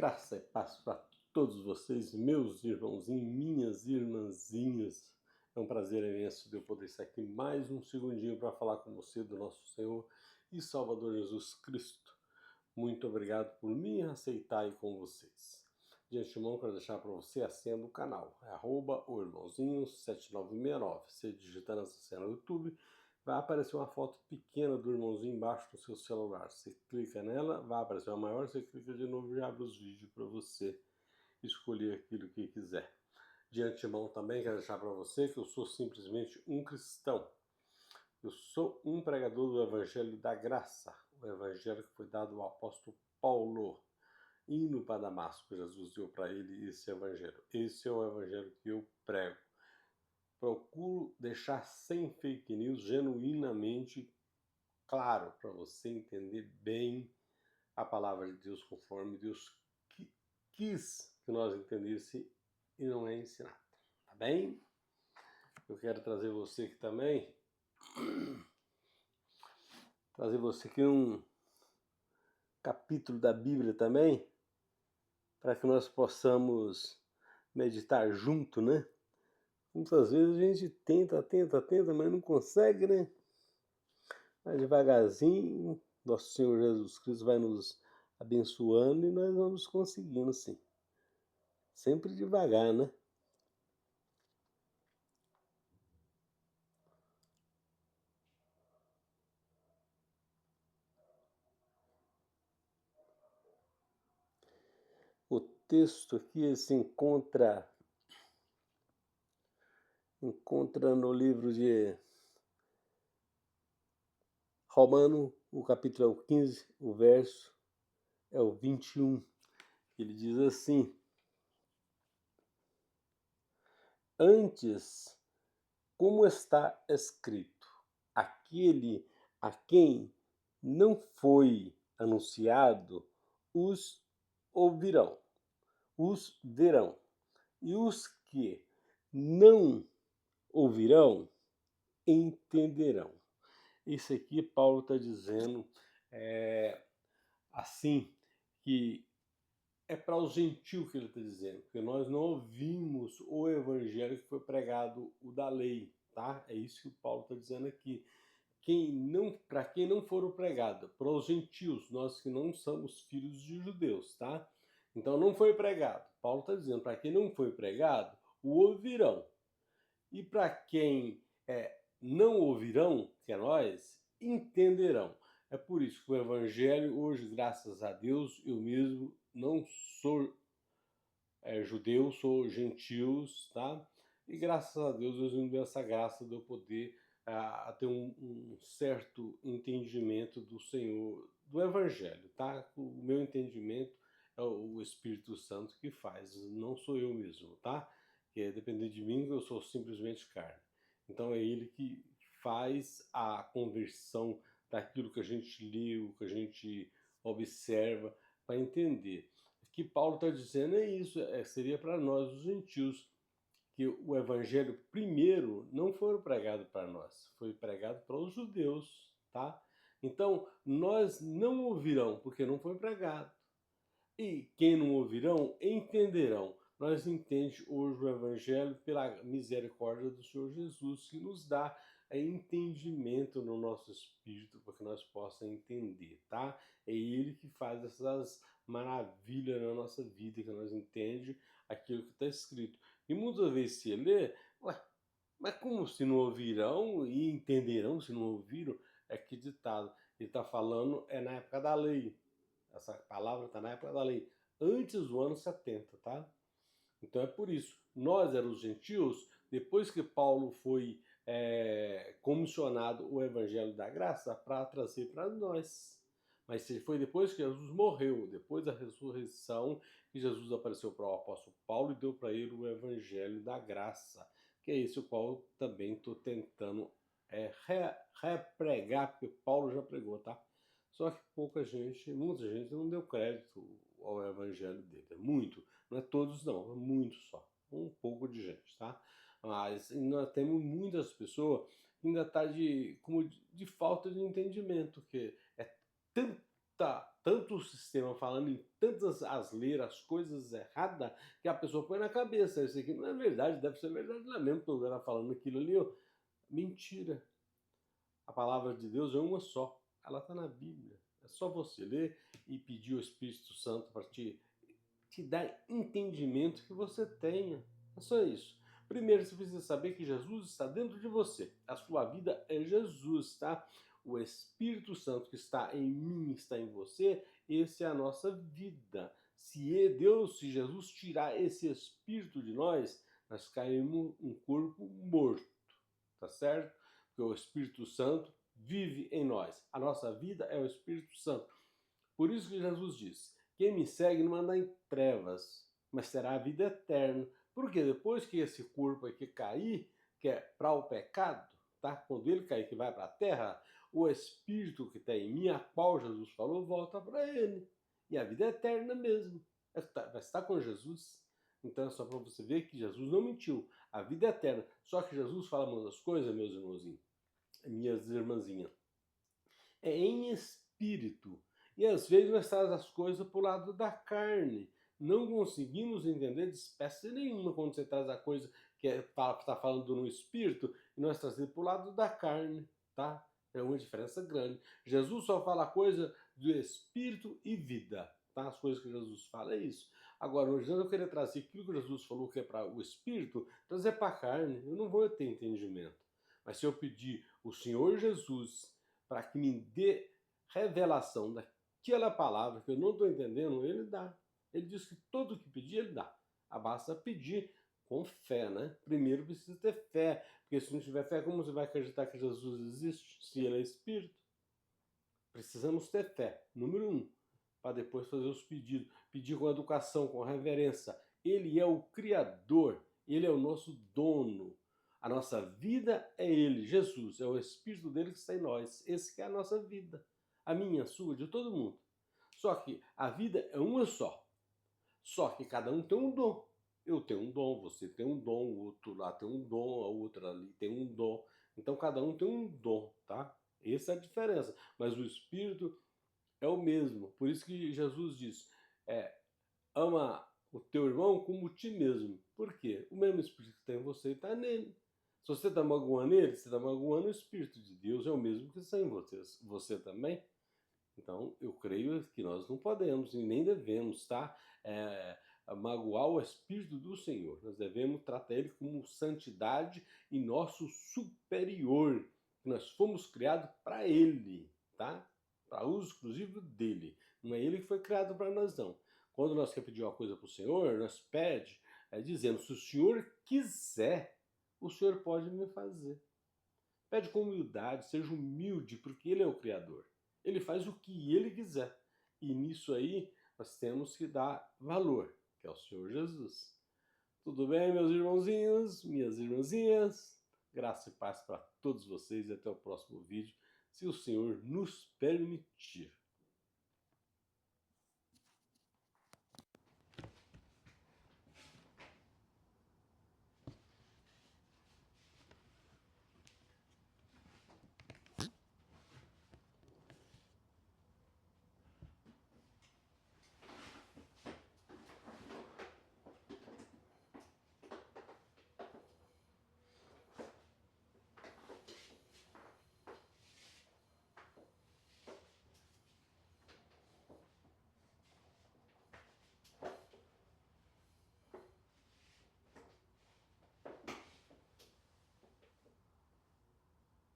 Graça e paz para todos vocês, meus irmãozinhos, minhas irmãzinhas. É um prazer imenso de eu poder estar aqui mais um segundinho para falar com você do nosso Senhor e Salvador Jesus Cristo. Muito obrigado por me aceitar aí com vocês. De antemão, quero deixar para você a senha do canal. É @oirmãozinho7969. Você digitando essa senha no YouTube, vai aparecer uma foto pequena do irmãozinho embaixo do seu celular. Você clica nela, vai aparecer uma maior, você clica de novo e abre os vídeos para você escolher aquilo que quiser. De antemão também quero deixar para você que eu sou simplesmente um cristão. Eu sou um pregador do Evangelho da Graça, o Evangelho que foi dado ao apóstolo Paulo, indo para Damasco. Jesus deu para ele esse Evangelho. Esse é o Evangelho que eu prego. Procuro deixar sem fake news, genuinamente claro, para você entender bem a palavra de Deus conforme Deus quis que nós entendesse e não é ensinado. Tá bem? Eu quero trazer você aqui também, um capítulo da Bíblia também, para que nós possamos meditar junto, né? Muitas vezes a gente tenta, mas não consegue, né? Mas devagarzinho, nosso Senhor Jesus Cristo vai nos abençoando e nós vamos conseguindo, sim. Sempre devagar, né? O texto aqui se encontra no livro de Romano, o capítulo é o 15, o verso é o 21. Ele diz assim: Antes, como está escrito, aquele a quem não foi anunciado, os ouvirão, os verão, e os que não ouvirão, entenderão. Isso aqui Paulo está dizendo assim, que é para os gentios que ele está dizendo, porque nós não ouvimos o evangelho que foi pregado, o da lei, tá? É isso que o Paulo está dizendo aqui. Para quem não foram pregado, para os gentios, nós que não somos filhos de judeus, tá? Então não foi pregado. Paulo está dizendo, para quem não foi pregado, o ouvirão. E para quem não ouvirão, que é nós, entenderão. É por isso que o Evangelho, hoje, graças a Deus, eu mesmo não sou judeu, sou gentios, tá? E graças a Deus, Deus me deu essa graça de eu poder ter um certo entendimento do Senhor, do Evangelho, tá? O meu entendimento é o Espírito Santo que faz, não sou eu mesmo, tá? Que é depender de mim, eu sou simplesmente carne. Então é ele que faz a conversão daquilo que a gente leu, que a gente observa, para entender. O que Paulo está dizendo é isso, seria para nós, os gentios, que o evangelho primeiro não foi pregado para nós, foi pregado para os judeus, tá? Então, nós não ouvirão, porque não foi pregado. E quem não ouvirão, entenderão. Nós entendemos hoje o Evangelho pela misericórdia do Senhor Jesus, que nos dá entendimento no nosso espírito, para que nós possamos entender, tá? É Ele que faz essas maravilhas na nossa vida, que nós entendemos aquilo que está escrito. E muitas vezes se lê, ué, mas como se não ouvirão e entenderão se não ouviram? É que ditado. Ele está falando na época da lei. Essa palavra está na época da lei, antes do ano 70, tá? Então é por isso. Nós éramos gentios, depois que Paulo foi comissionado o Evangelho da Graça para trazer para nós. Mas foi depois que Jesus morreu, depois da ressurreição, que Jesus apareceu para o apóstolo Paulo e deu para ele o Evangelho da Graça, que é esse o qual também estou tentando repregar, porque Paulo já pregou, tá? Só que muita gente não deu crédito ao evangelho dele. É muito, não é todos não, é muito só. Um pouco de gente, tá? Mas nós temos muitas pessoas que ainda tá de falta de entendimento, que é tanto o sistema falando em tantas asneiras, as coisas erradas, que a pessoa põe na cabeça, isso aqui não é verdade, deve ser verdade lá mesmo, que o cara tá falando aquilo ali, ó. Mentira. A palavra de Deus é uma só, ela está na Bíblia. É só você ler e pedir o Espírito Santo para te dar entendimento que você tenha. É só isso. Primeiro, você precisa saber que Jesus está dentro de você. A sua vida é Jesus, tá? O Espírito Santo que está em mim, está em você, esse é a nossa vida. Se Jesus tirar esse Espírito de nós caímos um corpo morto, tá certo? Porque o Espírito Santo vive em nós. A nossa vida é o Espírito Santo. Por isso que Jesus diz: quem me segue não anda em trevas, mas terá a vida eterna. Porque depois que esse corpo aqui cair, que é para o pecado, tá? Quando ele cair, que vai para a terra, o Espírito que está em mim, a qual Jesus falou, volta para ele. E a vida é eterna mesmo. Vai estar com Jesus. Então é só para você ver que Jesus não mentiu. A vida é eterna. Só que Jesus fala muitas coisas, meus irmãozinhos, minhas irmãzinhas. É em espírito. E às vezes nós trazemos as coisas para o lado da carne. Não conseguimos entender de espécie nenhuma quando você traz a coisa que está falando no espírito e nós trazemos para o lado da carne, tá? É uma diferença grande. Jesus só fala a coisa do espírito e vida, tá? As coisas que Jesus fala é isso. Agora, hoje eu queria trazer aquilo que Jesus falou que é para o espírito, trazer para a carne. Eu não vou ter entendimento. Mas se eu pedir o Senhor Jesus para que me dê revelação daquela palavra que eu não estou entendendo, ele dá. Ele diz que tudo que pedir, ele dá. Basta pedir com fé, né? Primeiro precisa ter fé, porque se não tiver fé, como você vai acreditar que Jesus existe, se ele é Espírito? Precisamos ter fé, número 1, para depois fazer os pedidos. Pedir com educação, com reverência. Ele é o Criador, ele é o nosso dono. A nossa vida é Ele, Jesus, é o Espírito dele que está em nós. Esse que é a nossa vida. A minha, a sua, de todo mundo. Só que a vida é uma só. Só que cada um tem um dom. Eu tenho um dom, você tem um dom, o outro lá tem um dom, a outra ali tem um dom. Então cada um tem um dom, tá? Essa é a diferença. Mas o Espírito é o mesmo. Por isso que Jesus diz, ama o teu irmão como ti mesmo. Por quê? O mesmo Espírito que tem em você está nele. Se você está magoando ele, você está magoando o Espírito de Deus, é o mesmo que está em você. Você também. Então, eu creio que nós não podemos e nem devemos, tá? Magoar o Espírito do Senhor. Nós devemos tratar ele como santidade e nosso superior. Nós fomos criados para ele, tá? Para uso exclusivo dele. Não é ele que foi criado para nós, não. Quando nós queremos pedir uma coisa para o Senhor, nós pedimos, dizendo, se o Senhor quiser, o Senhor pode me fazer. Pede com humildade, seja humilde, porque Ele é o Criador. Ele faz o que Ele quiser. E nisso aí, nós temos que dar valor, que é o Senhor Jesus. Tudo bem, meus irmãozinhos, minhas irmãzinhas? Graça e paz para todos vocês e até o próximo vídeo, se o Senhor nos permitir.